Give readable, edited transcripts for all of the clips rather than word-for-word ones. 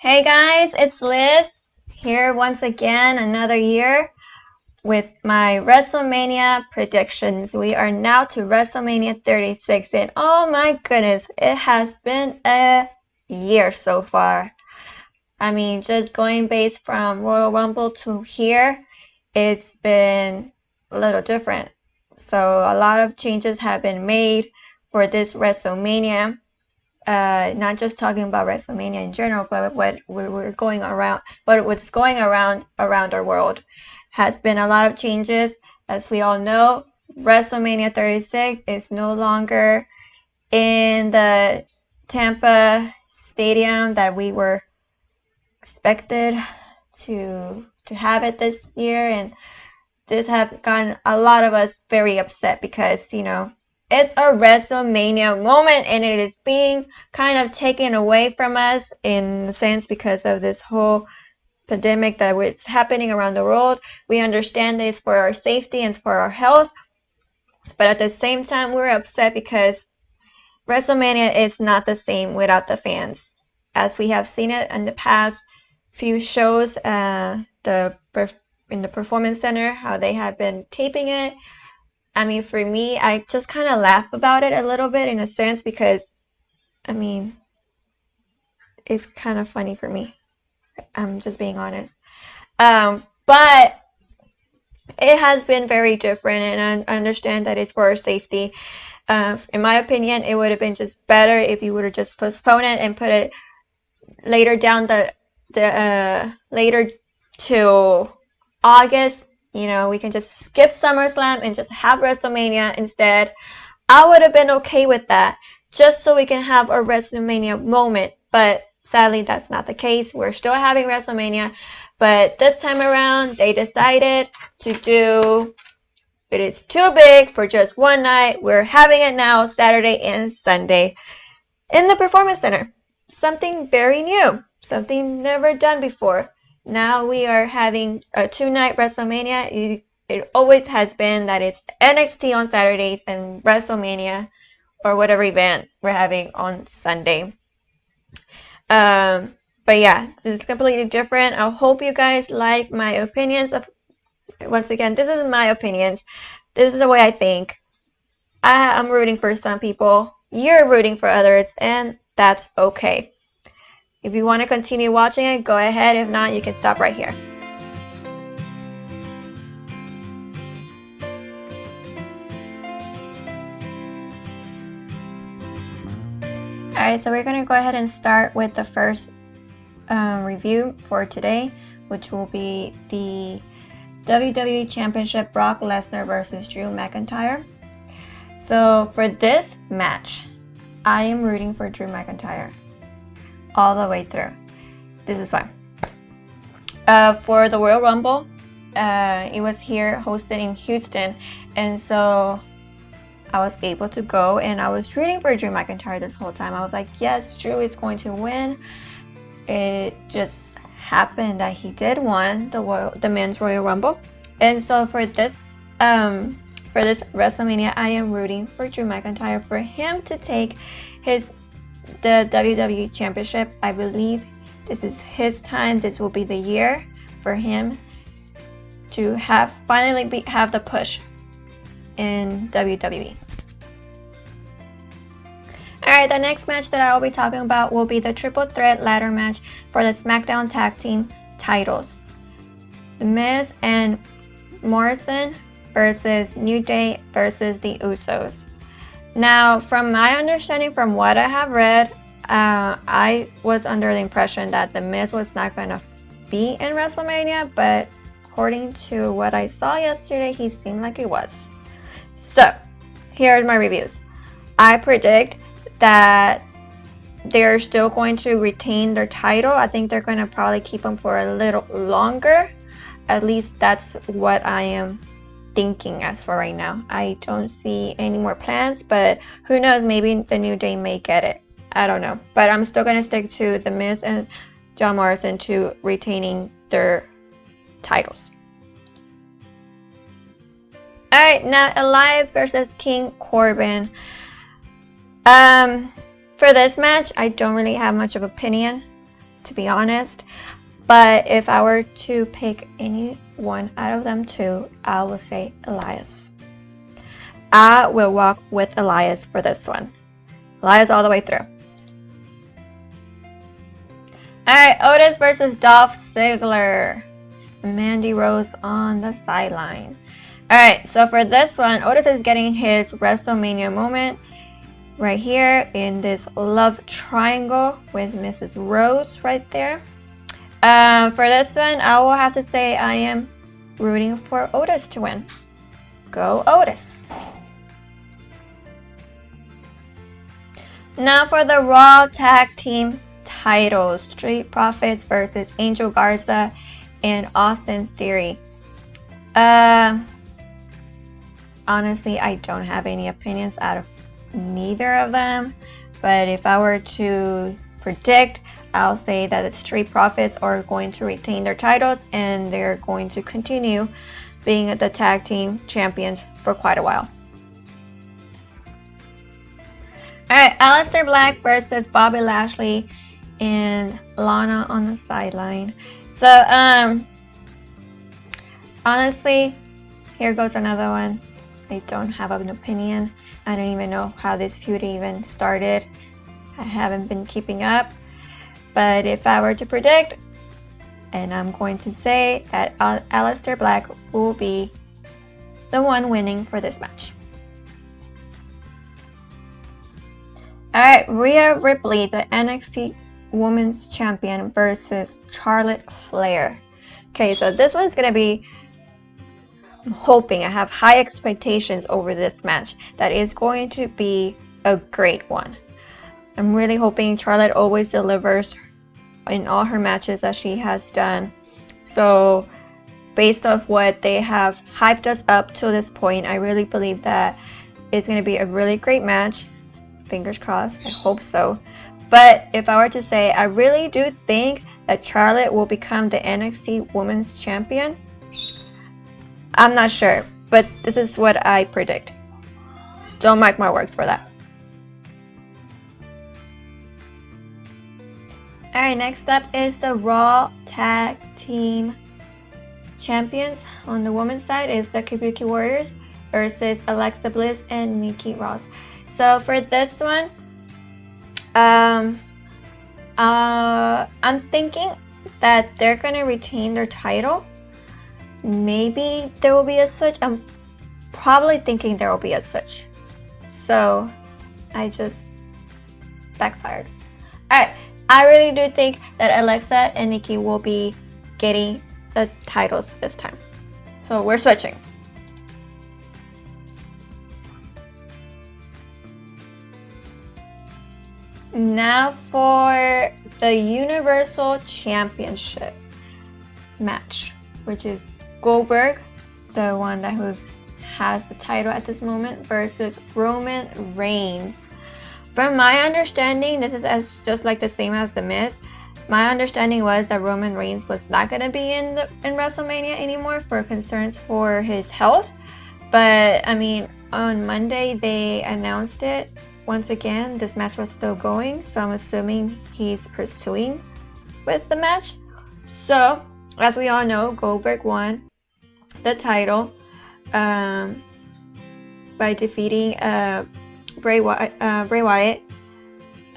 Hey guys, it's Liz here once again, another year with my WrestleMania predictions. We are now to WrestleMania 36, and oh my goodness, it has been a year so far. I mean, just going based from Royal Rumble to here, it's been a little different. So a lot of changes have been made for this WrestleMania. Not just talking about WrestleMania in general, but what's going around our world has been a lot of changes. As we all know, WrestleMania 36 is no longer in the Tampa Stadium that we were expected to have it this year, and this has gotten a lot of us very upset because it's a WrestleMania moment and it is being kind of taken away from us in a sense because of this whole pandemic that is happening around the world. We understand this for our safety and for our health, but at the same time we're upset because WrestleMania is not the same without the fans. As we have seen it in the past few shows, in the Performance Center, how they have been taping it. I mean, for me, I just kind of laugh about it a little bit in a sense because, I mean, it's kind of funny for me. I'm just being honest. But it has been very different, and I understand that it's for our safety. In my opinion, it would have been just better if you would have just postponed it and put it later down later to August. We can just skip SummerSlam and just have WrestleMania instead. I would have been okay with that, just so we can have a WrestleMania moment. But sadly, that's not the case. We're still having WrestleMania, but this time around, they decided to do it is too big for just one night. We're having it now Saturday and Sunday in the Performance Center. Something very new, something never done before. Now we are having a two-night WrestleMania. It always has been that it's NXT on Saturdays and WrestleMania or whatever event we're having on Sunday. But yeah, this is completely different. I hope you guys like my opinions. Once again, this is my opinions. This is the way I think. I'm rooting for some people. You're rooting for others, and that's okay. If you want to continue watching it, go ahead. If not, you can stop right here. Alright, so we're going to go ahead and start with the first review for today, which will be the WWE Championship Brock Lesnar versus Drew McIntyre. So for this match, I am rooting for Drew McIntyre all the way through. This is why. For the Royal Rumble, it was here hosted in Houston, and so I was able to go, and I was rooting for Drew McIntyre this whole time. I was like, yes, Drew is going to win. It just happened that he did win the men's Royal Rumble, and so for this WrestleMania, I am rooting for Drew McIntyre, for him to take the WWE Championship. I believe this is his time. This will be the year for him to finally have the push in WWE. Alright, the next match that I will be talking about will be the triple threat ladder match for the SmackDown Tag Team titles. The Miz and Morrison versus New Day versus the Usos. Now, from my understanding, from what I have read, I was under the impression that The Miz was not going to be in WrestleMania, but according to what I saw yesterday, he seemed like he was. So, here are my reviews. I predict that they're still going to retain their title. I think they're going to probably keep them for a little longer. At least that's what I am thinking as for right now. I don't see any more plans, but who knows, maybe the New Day may get it. I don't know. But I'm still going to stick to The Miz and John Morrison to retaining their titles. Alright, now Elias versus King Corbin. For this match, I don't really have much of an opinion. to be honest. But if I were to pick any one out of them two, I will say Elias. I will walk with Elias for this one. Elias all the way through. Alright, Otis versus Dolph Ziggler. Mandy Rose on the sideline. Alright, so for this one, Otis is getting his WrestleMania moment right here in this love triangle with Mrs. Rose right there. For this one, I will have to say I am rooting for Otis to win. Go Otis. Now for the Raw Tag Team titles, Street Profits versus Angel Garza and Austin Theory. Honestly, I don't have any opinions out of neither of them, but if I were to predict, I'll say that the Street Profits are going to retain their titles and they're going to continue being the tag team champions for quite a while. Alright, Aleister Black versus Bobby Lashley and Lana on the sideline. So, honestly, here goes another one. I don't have an opinion. I don't even know how this feud even started. I haven't been keeping up. But if I were to predict, and I'm going to say that Aleister Black will be the one winning for this match. Alright, Rhea Ripley, the NXT Women's Champion versus Charlotte Flair. Okay, so this one's going to be, I'm hoping, I have high expectations over this match. That is going to be a great one. I'm really hoping Charlotte always delivers in all her matches that she has done. So based off what they have hyped us up to this point, I really believe that it's going to be a really great match. Fingers crossed, I hope so. But if I were to say, I really do think that Charlotte will become the NXT Women's Champion. I'm not sure, but this is what I predict. Don't mark my words for that. Alright, next up is the Raw Tag Team Champions. On the women's side is the Kabuki Warriors versus Alexa Bliss and Nikki Cross. So for this one, I'm thinking that they're going to retain their title. Maybe there will be a switch. I'm probably thinking there will be a switch. So I just backfired. Alright, I really do think that Alexa and Nikki will be getting the titles this time. So we're switching. Now for the Universal Championship match, which is Goldberg, the one that has the title at this moment, versus Roman Reigns. From my understanding, this is just like the same as The Miz. My understanding was that Roman Reigns was not going to be in WrestleMania anymore for concerns for his health. But I mean, on Monday they announced it. Once again, this match was still going, so I'm assuming he's pursuing with the match. So, as we all know, Goldberg won the title by defeating Bray Wyatt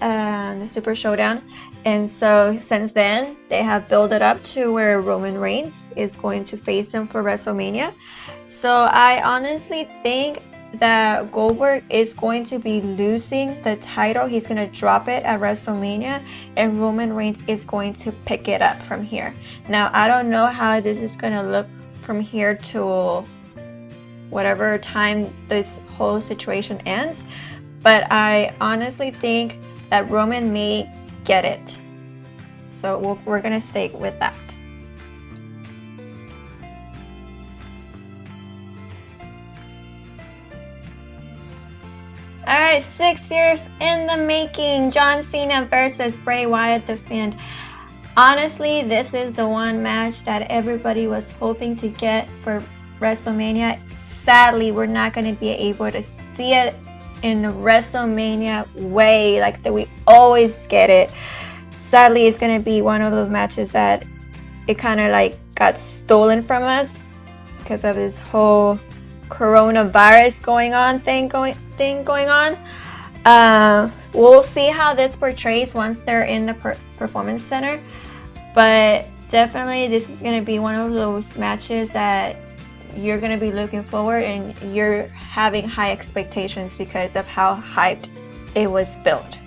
in the Super Showdown. And so since then, they have built it up to where Roman Reigns is going to face him for WrestleMania. So I honestly think that Goldberg is going to be losing the title. He's going to drop it at WrestleMania, and Roman Reigns is going to pick it up from here. Now, I don't know how this is going to look from here to whatever time this whole situation ends, but I honestly think that Roman may get it. So we're going to stay with that. Alright, 6 years in the making. John Cena versus Bray Wyatt defend. Honestly, this is the one match that everybody was hoping to get for WrestleMania. Sadly, we're not going to be able to see it in the WrestleMania way like that we always get it. sadly, it's gonna be one of those matches that it kind of like got stolen from us because of this whole coronavirus thing going on. We'll see how this portrays once they're in the performance center, but definitely this is going to be one of those matches that you're going to be looking forward and you're having high expectations because of how hyped it was built.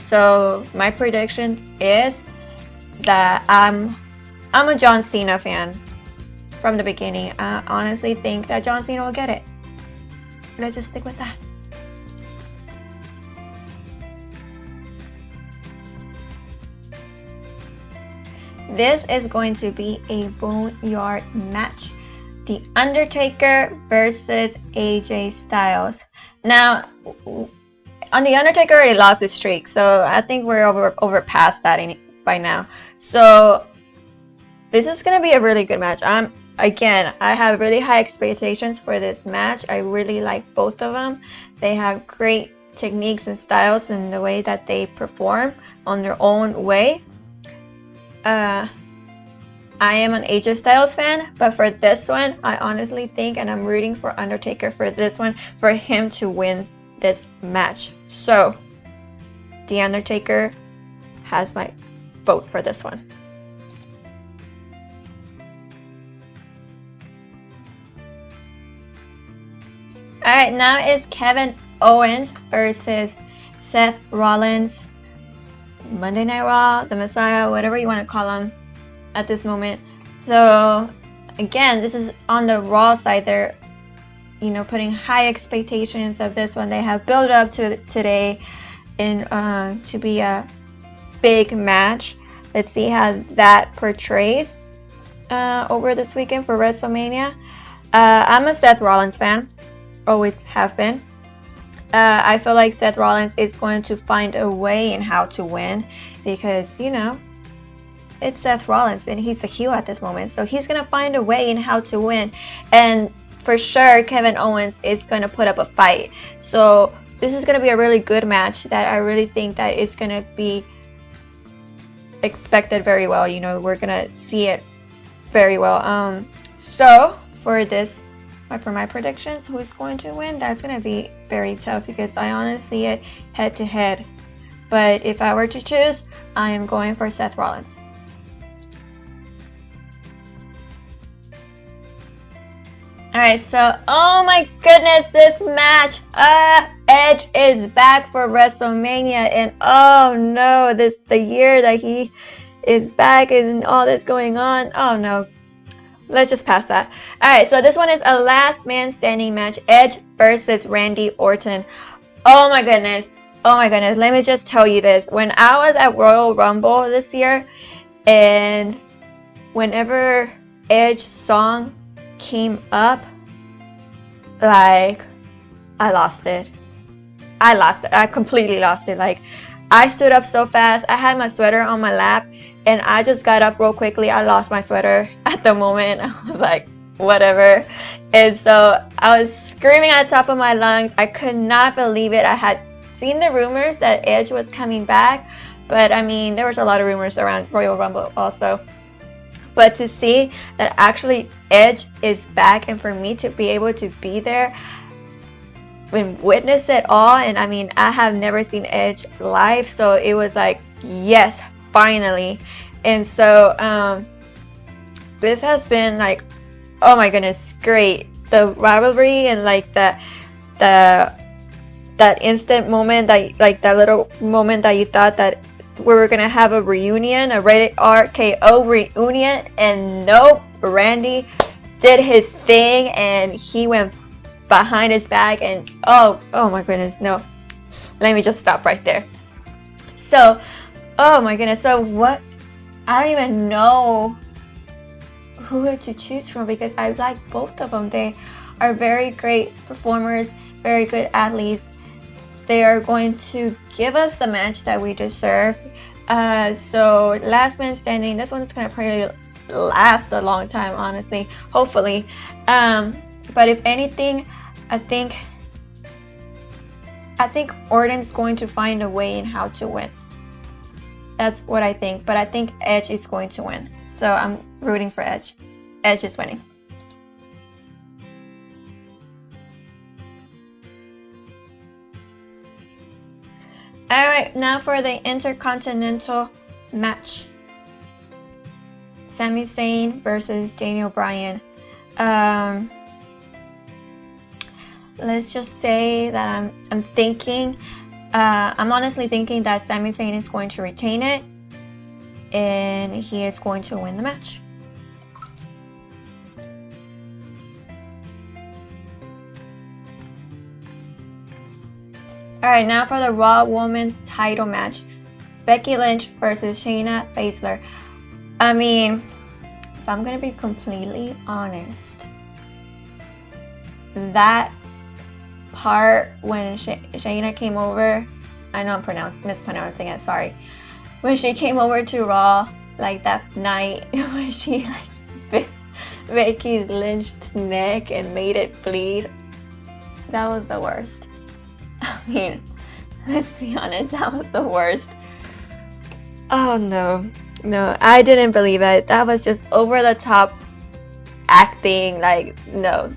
So my prediction is that I'm a John Cena fan from the beginning. I honestly think that John Cena will get it. Let's just stick with that. This is going to be a boneyard match. The Undertaker versus AJ Styles. Now, on The Undertaker already lost his streak, so I think we're over past that by now. So this is gonna be a really good match. Again, I have really high expectations for this match. I really like both of them. They have great techniques and styles in the way that they perform on their own way. I am an AJ Styles fan, but for this one, I honestly think, and I'm rooting for Undertaker for this one, for him to win this match. So, The Undertaker has my vote for this one. Alright, now it's Kevin Owens versus Seth Rollins. Monday Night Raw, the Messiah, whatever you want to call him at this moment. So again, this is on the Raw side. They're, putting high expectations of this one. They have built up to today to be a big match. Let's see how that portrays over this weekend for WrestleMania. I'm a Seth Rollins fan, always have been. I feel like Seth Rollins is going to find a way in how to win because, it's Seth Rollins and he's a heel at this moment. So he's going to find a way in how to win. And for sure, Kevin Owens is going to put up a fight. So this is going to be a really good match that I really think that is going to be expected very well. We're going to see it very well. So for my predictions, who's going to win, that's going to be very tough because I honestly see it head to head. But if I were to choose, I am going for Seth Rollins. Alright, so oh my goodness, this match. Edge is back for WrestleMania, and oh no, the year that he is back and all that's going on. Oh no. Let's just pass that. Alright, so this one is a last man standing match. Edge versus Randy Orton. Oh my goodness. Let me just tell you this. When I was at Royal Rumble this year, and whenever Edge's song came up, I lost it. I completely lost it. I stood up so fast. I had my sweater on my lap, and I just got up real quickly. I lost my sweater at the moment. I was like, whatever. And so I was screaming at the top of my lungs. I could not believe it. I had seen the rumors that Edge was coming back, but there was a lot of rumors around Royal Rumble also. But to see that actually Edge is back, and for me to be able to be there and witness it all, and I have never seen Edge live, so it was like, yes, finally. And so this has been oh my goodness, great. The rivalry and that instant moment that little moment that you thought that we were gonna have a reunion, a rated RKO reunion, and nope, Randy did his thing and he went behind his back, and oh my goodness, no, let me just stop right there. So oh my goodness, so what, I don't even know who to choose from because I like both of them. They are very great performers, very good athletes. They are going to give us the match that we deserve. So last man standing, this one's gonna probably last a long time, honestly, hopefully. But if anything, I think Orton's going to find a way in how to win. That's what I think. But I think Edge is going to win. So I'm rooting for Edge. Edge is winning. Alright, now for the Intercontinental match. Sami Zayn versus Daniel Bryan. Let's just say that I'm thinking, I'm honestly thinking that Sami Zayn is going to retain it, and he is going to win the match. Alright, now for the Raw Women's title match. Becky Lynch versus Shayna Baszler. I mean, if I'm gonna be completely honest, that part when Shayna came over, I know I'm mispronouncing it, sorry. When she came over to Raw, like that night when she like Becky Lynch's neck and made it bleed, that was the worst. I mean, let's be honest, that was the worst. Oh no, I didn't believe it. That was just over the top acting. Like, no.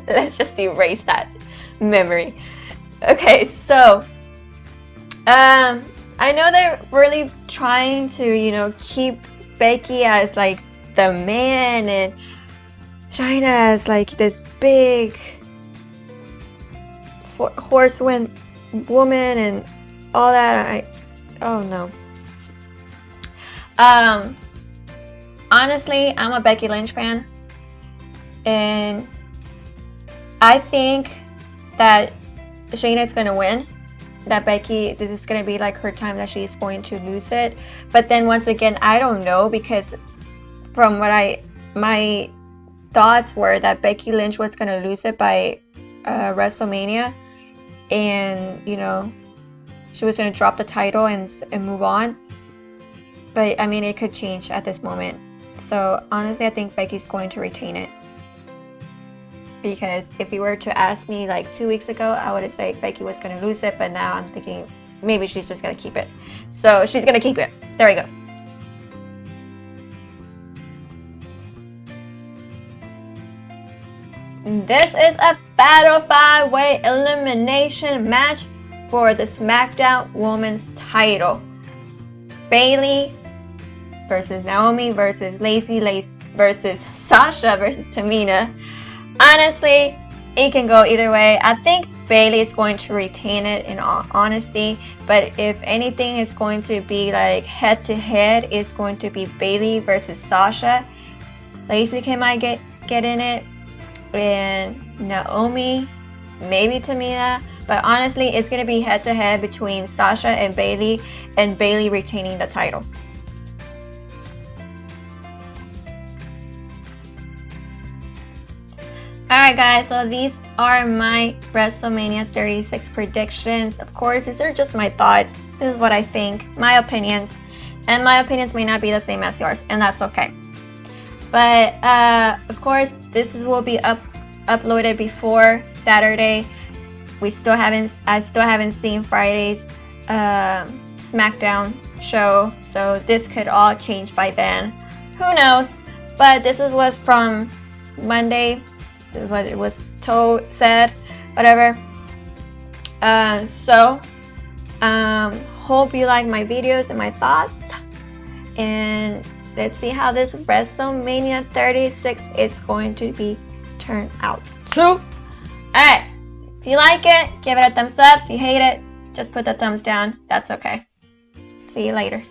Let's just erase that memory. Okay, so I know they're really trying to, keep Becky as like the man and China as like this big horsewoman and all that. Oh no. Honestly, I'm a Becky Lynch fan, and I think that Shayna is going to win. That Becky, this is going to be like her time that she's going to lose it. But then once again, I don't know, because from what my thoughts were that Becky Lynch was going to lose it by WrestleMania, and she was going to drop the title and move on. But I mean, it could change at this moment. So honestly, I think Becky's going to retain it. Because if you were to ask me like 2 weeks ago, I would have said Becky was going to lose it. But now I'm thinking maybe she's just going to keep it. So she's going to keep it. There we go. This is a Fatal 5-Way elimination match for the SmackDown Women's title. Bayley versus Naomi versus Lacey versus Sasha versus Tamina. Honestly, it can go either way. I think Bayley is going to retain it in all honesty, but if anything is going to be like head to head, it's going to be Bayley versus Sasha. Lacey might get in it, and Naomi, maybe Tamina. But honestly, it's going to be head to head between Sasha and Bayley retaining the title. Alright guys, so these are my WrestleMania 36 predictions. Of course, these are just my thoughts. This is what I think, my opinions. And my opinions may not be the same as yours, and that's okay. But of course, will be uploaded before Saturday. I still haven't seen Friday's SmackDown show, so this could all change by then. Who knows? But this was from Monday. This is what it was said, whatever. Hope you like my videos and my thoughts, and let's see how this WrestleMania 36 is going to be turned out too. Alright, if you like it, give it a thumbs up. If you hate it, just put the thumbs down. That's okay. See you later.